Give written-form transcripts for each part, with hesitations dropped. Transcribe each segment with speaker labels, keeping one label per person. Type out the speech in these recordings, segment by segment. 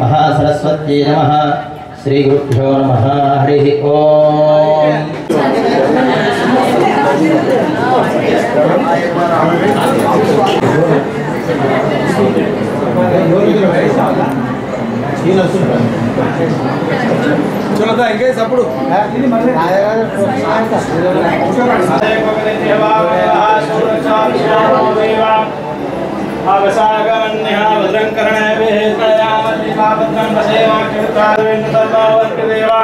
Speaker 1: महासरस्वत्यै नमः। श्री गुरुभ्यो नमः। हरिः ओम।
Speaker 2: चलो इंके सప్పుడు आवसागन्यः भद्रं कर्णेभिः प्रयामति भद्रं वसेवाक्यतावेन्द्रतर्वावर्तदेवा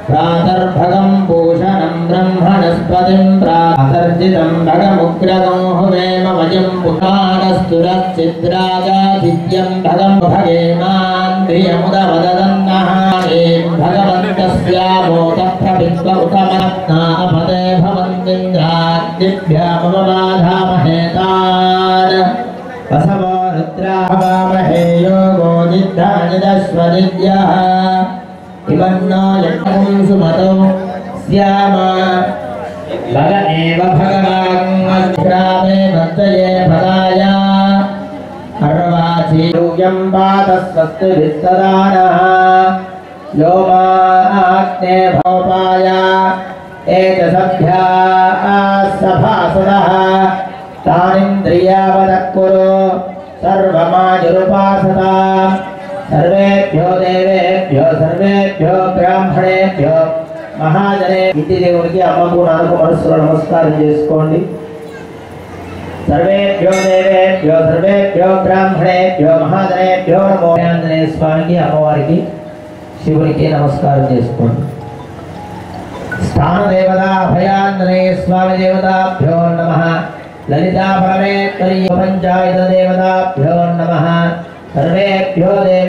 Speaker 1: प्रातर्भगं पूषणं ब्रह्मणस्पतिं प्रातर्जितं भगमुग्रगं हुवेम वयं पुराणस्तुरश्चिद्राजाधित्यं भगं भगेमान्द्रियमुदवदन्नः भगवन्तस्यामोदप्रभित्व उतमनापदे भवन्तिन्द्राद्दिभ्यामवबाधामहेतान् वसवो रुद्रावामहे योगो निद्रानिदश्वनिद्यः इवन्नो यज्ञं सुमतो स्याम भग एव भगवान् भक्तये फलाय अर्वाचीयूयं पातस्वस्तु विस्तदानः यो माग्ने भोपाय एतसभ्या सभासुरः तानिन्द्रियावदः कुरु सर्वमायुरुपासता सर्वेभ्यो देवेभ्यो सर्वेभ्यो ब्राह्मणेभ्यो महाजने इति దేవునికి అమ్మకు నాన్నకు మనసులో నమస్కారం చేసుకోండి. सर्वेभ्यो देवेभ्यो सर्वेभ्यो ब्राह्मणेभ्यो महाजनेभ्यो नमो ఆంజనేయ స్వామికి అమ్మవారికి శివునికి నమస్కారం చేసుకోండి. స్థాన దేవత అభయాంజనేయ స్వామి దేవతాభ్యో నమః. లలితా పరమేశ్వరి పంచాయత దేవతాభ్యో నమః. सर्वेभ्यो देव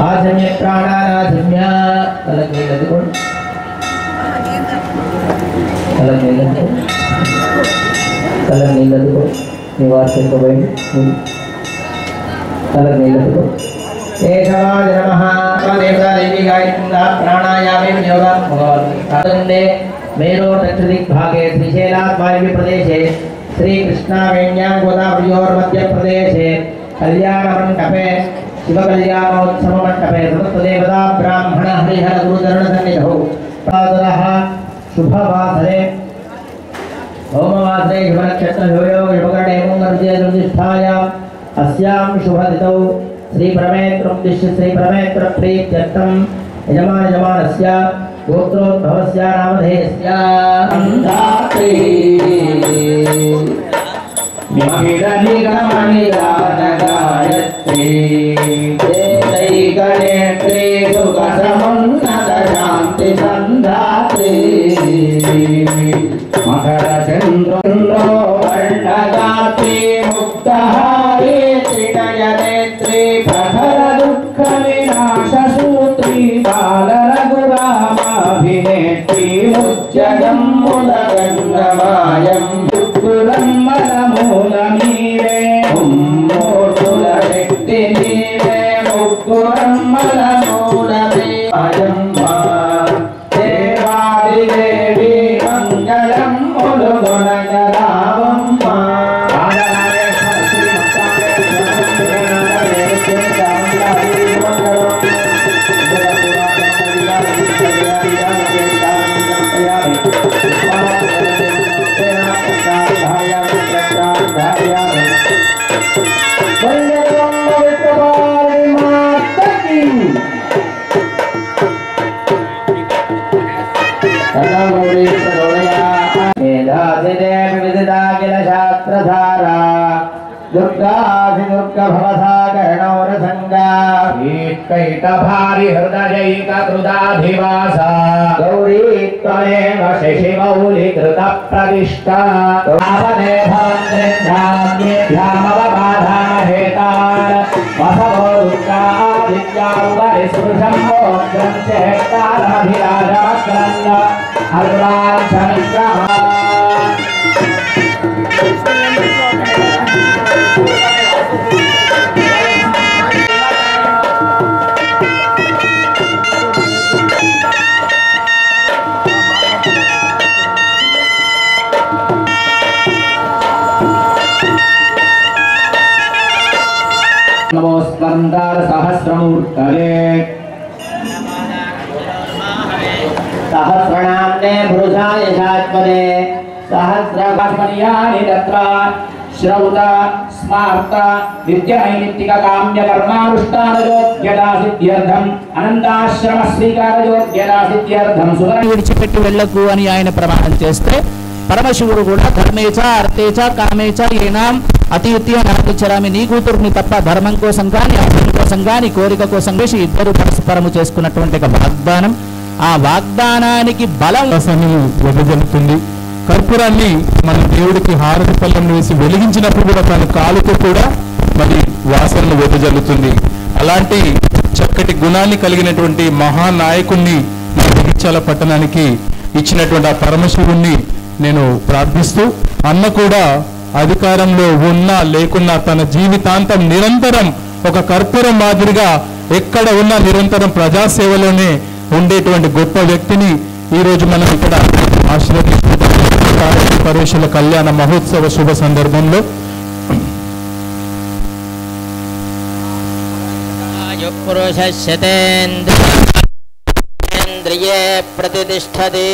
Speaker 1: आजन्य प्राणानाजन्य अलग निलदुकोण निवासन को बैठ अलग निलदुकोण केशवाय नमः. देवता देवी गायत्री प्राणायामे योगा भगवते मेरो दक्षिण भागे श्रीशैलात् वायव्य प्रदेशे श्री कृष्णावेण्यां गोदावरीयोर मध्य प्रदेशे कल्याणमण्डपे शिव कल्याणोत्सव मंडपे समस्तदेवता ब्राह्मण हरिहर गुरुचरण सन्निधौ प्रातः शुभवासरे होमवासरे शुभनक्षत्र शुभयोग शुभकरणे मंगलविजय प्रतिष्ठायां अस्यां शुभतिथौ श्री परमेत्रोद्दिश्य श्री परमेत्र प्रीत्यर्थम यजमानस्य गोत्रोद्भवस्य नामधेयस्य अन्धात्रे गायत्री गणेत्री सुखसमुन्नत शांति संधात्री मकर चंद्रो वर्णगात्री मुक्तहारी त्रिनयनेत्री प्रखर दुःख विनाश सूत्री बाल रघुरामाभिनेत्री मुज्जगम्मुलगण्डमायं मुक्कुरम्मलमूलमीवे मूर्धुलशक्ति नीवे मुक्कुरम्मलमूलमीवयं देवादिदेवी मङ्गलं मुलुगुणगरावं
Speaker 3: हृदयैककृदाधिवासा गौरी त्वमेव शशिमौलिकृत प्रतिष्ठा तावने भवन्त्रिभ्यामवबाधामहेतान् वसवो दुर्गादित्यावरिस्पृशं मोक्षं चेष्टारमभिराजमग्रन्न अर्वाञ्छनिग्रहा नमो स्कंदार सहस्रमूर्तये
Speaker 1: सहस्रनाम्ने पुरुषाय शाश्वते सहस्रकाश्मनीयानि तत्र
Speaker 3: श्रौत स्मार्त नित्यनैमित्तिक काम्य कर्मानुष्ठानयोग्यता सिद्ध्यर्थम् अनंताश्रम स्वीकारयोग्यता सिद्ध्यर्थम् सुवर्ణ
Speaker 4: విడిచిపెట్టి వెళ్ళకు అని ఆయన ప్రమాణం చేస్తే పరమశివుడు కూడా ధర్మేచ అర్థేచ కామేచ ఏనాం అతిథి నాటించరామి నీ కూతుర్ని తప్ప ధర్మం కోసం కానీ అర్థం కోసం కానీ కోరిక కోసం వేసి ఇద్దరు పరస్పరము చేసుకున్నటువంటి ఒక వాగ్దానం ఆ వాగ్దానానికి బలం
Speaker 5: వెదజల్లుతుంది. కర్పూరాన్ని మన దేవుడికి హారతి పళ్ళెం వేసి వెలిగించినప్పుడు కూడా తన కాలుతో కూడా మరి వాసనలు వెదజల్లుతుంది. అలాంటి చక్కటి గుణాన్ని కలిగినటువంటి మహానాయకుణ్ణి మన జగిత్యాల పట్టణానికి ఇచ్చినటువంటి ఆ పరమశివుణ్ణి నేను ప్రార్థిస్తూ అన్న కూడా అధికారంలో ఉన్నా లేకున్నా తన జీవితాంతం నిరంతరం ఒక కర్పూరం మాదిరిగా ఎక్కడ ఉన్నా నిరంతరం ప్రజాసేవలోనే ఉండేటువంటి గొప్ప వ్యక్తిని ఈరోజు మనం ఇక్కడ ఆశీర్వదించుకుంటాం. పరమేశ్వర కళ్యాణ మహోత్సవ శుభ సందర్భంలో
Speaker 1: పురుషేంద్రియే ప్రతిష్టతి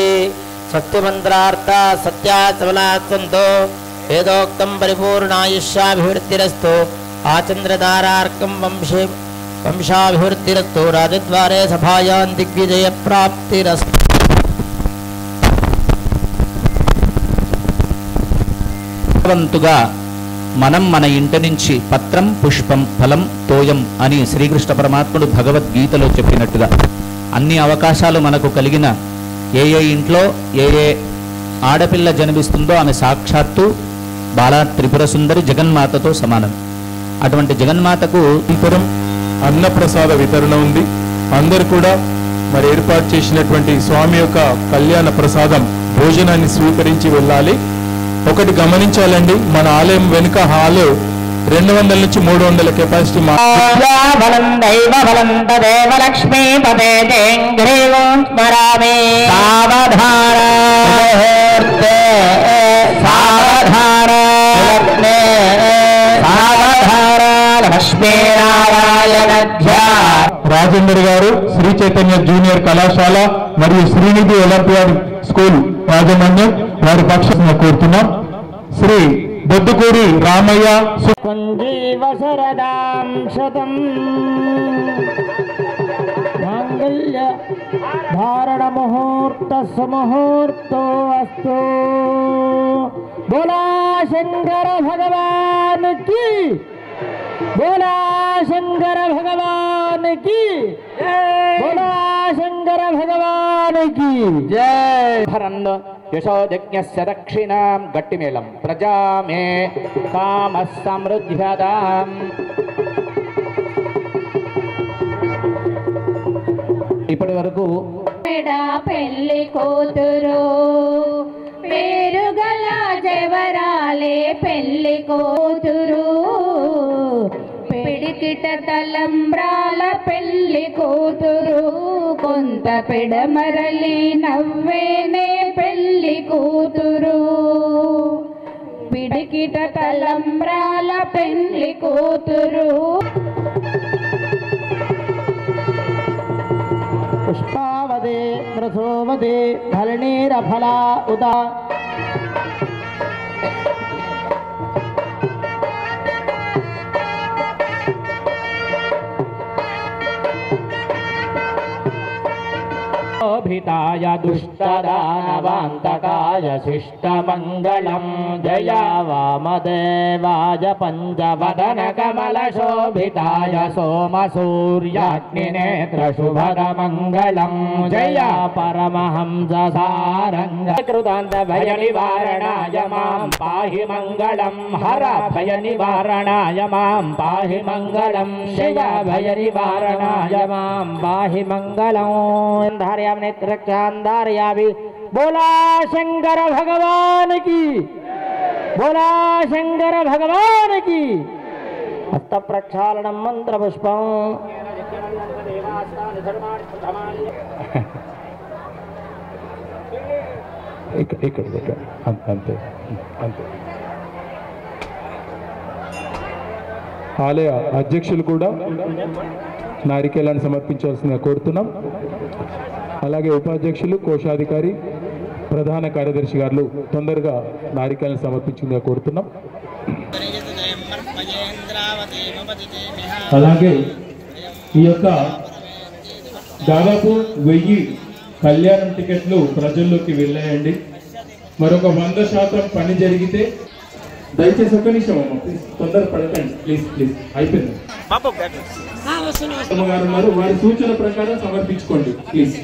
Speaker 1: సత్యమంత్రార్థ సత్యా సబలాత్వంతో వేదోక్తం పరిపూర్ణాయుష్యాభివృద్ధిరస్తు ఆచంద్రధారార్కం వంశాభివృద్ధిరస్తు రాజద్వారే సభాయాం దిగ్విజయ ప్రాప్తిరస్తు.
Speaker 4: వంతుగా మనం మన ఇంటి నుంచి పత్రం పుష్పం ఫలం తోయం అని శ్రీకృష్ణ పరమాత్ముడు భగవద్గీతలో చెప్పినట్టుగా అన్ని అవకాశాలు మనకు కలిగిన ఏ ఇంట్లో ఏ ఆడపిల్ల జన్మిస్తుందో ఆమె సాక్షాత్తు బాలా త్రిపుర సుందరి జగన్మాతతో సమానం. అటువంటి జగన్మాతకు
Speaker 5: అన్నప్రసాద వితరణ ఉంది. అందరు కూడా మరి ఏర్పాటు చేసినటువంటి స్వామి యొక్క కళ్యాణ ప్రసాదం భోజనాన్ని స్వీకరించి వెళ్ళాలి. ఒకటి గమనించాలండి, మన ఆలయం వెనుక హాలు 200 నుంచి 300 కెపాసిటీ రాజేందర్ గారు శ్రీ చైతన్య జూనియర్ కళాశాల మరియు శ్రీనిధి ఒలింపియాడ్ స్కూల్ యాజమాన్యం వారి పక్షాన కోరుతున్నాం. శ్రీ బొద్దుకూరి రామయ్య,
Speaker 3: సంజీవ శరదాం శతం మాంగళ్య ధారణ ముహూర్త సుముహూర్తో అస్తు. బోలా శంకర భగవాన్ కి, బోలా శంకర భగవాన్ కి, బోలా శంకర భగవాన్ కి జై. భరన్ యశోజజ్ఞస్య దక్షిణాం గట్టిమేళం ప్రజామే కామ సమృద్ధ్యదాం. ఇప్పటి వరకు
Speaker 6: పెళ్లి కూతురు పేరుగల జవరాలే పెళ్లి కూతురు, పిడికిట తలంబ్రాల పెళ్లి కూతురు, కొంత పిడమరలి నవ్వేనే పెళ్లి కూతురు, పిడికిట తలంబ్రాల పెళ్లి కూతురు.
Speaker 3: పుష్పావదే రసోవదే ఫలనీరఫలా ఉదా. శోభితాయ దుష్టదానవాంతకాయ శిష్టమంగళం జయ వామదేవాయ పంచవదన కమల శోభితాయ సోమసూర్యాగ్నినేత్ర శుభదమంగళం జయ పరమహంస సారంగ కృతాంత భయ నివారణాయ మాం పాహి మంగళం హర భయ నివారణాయ మాం పాహి మంగళం శివ భయ నివారణాయ మాం పాహి మంగళం. धारयामि नेत्रक्षान् धारयामि. बोला शंकर भगवान की, बोला शंकर भगवान की. हस्त प्रक्षालनम मंत्र पुष्पम.
Speaker 5: ఇక్కడ అంతే అంతే. ఆలయ అధ్యక్షులు కూడా నారికేళాన్ని సమర్పించాల్సిందిగా కోరుతున్నాం. అలాగే ఉపాధ్యక్షులు, కోశాధికారి, ప్రధాన కార్యదర్శి గారు తొందరగా నారికేళాన్ని సమర్పించిందిగా కోరుతున్నాం. అలాగే ఈ యొక్క దాదాపు 1000 కళ్యాణం టికెట్లు ప్రజల్లోకి వెళ్ళాయండి. మరొక 100% పని జరిగితే దయచేసి ఒక్క నిమిషం అమ్మ, ప్లీజ్ తొందర పడకండి ప్లీజ్ ప్లీజ్. అయిపోయింది గారు ఉన్నారు, వారి సూచన ప్రకారం సమర్పించుకోండి ప్లీజ్.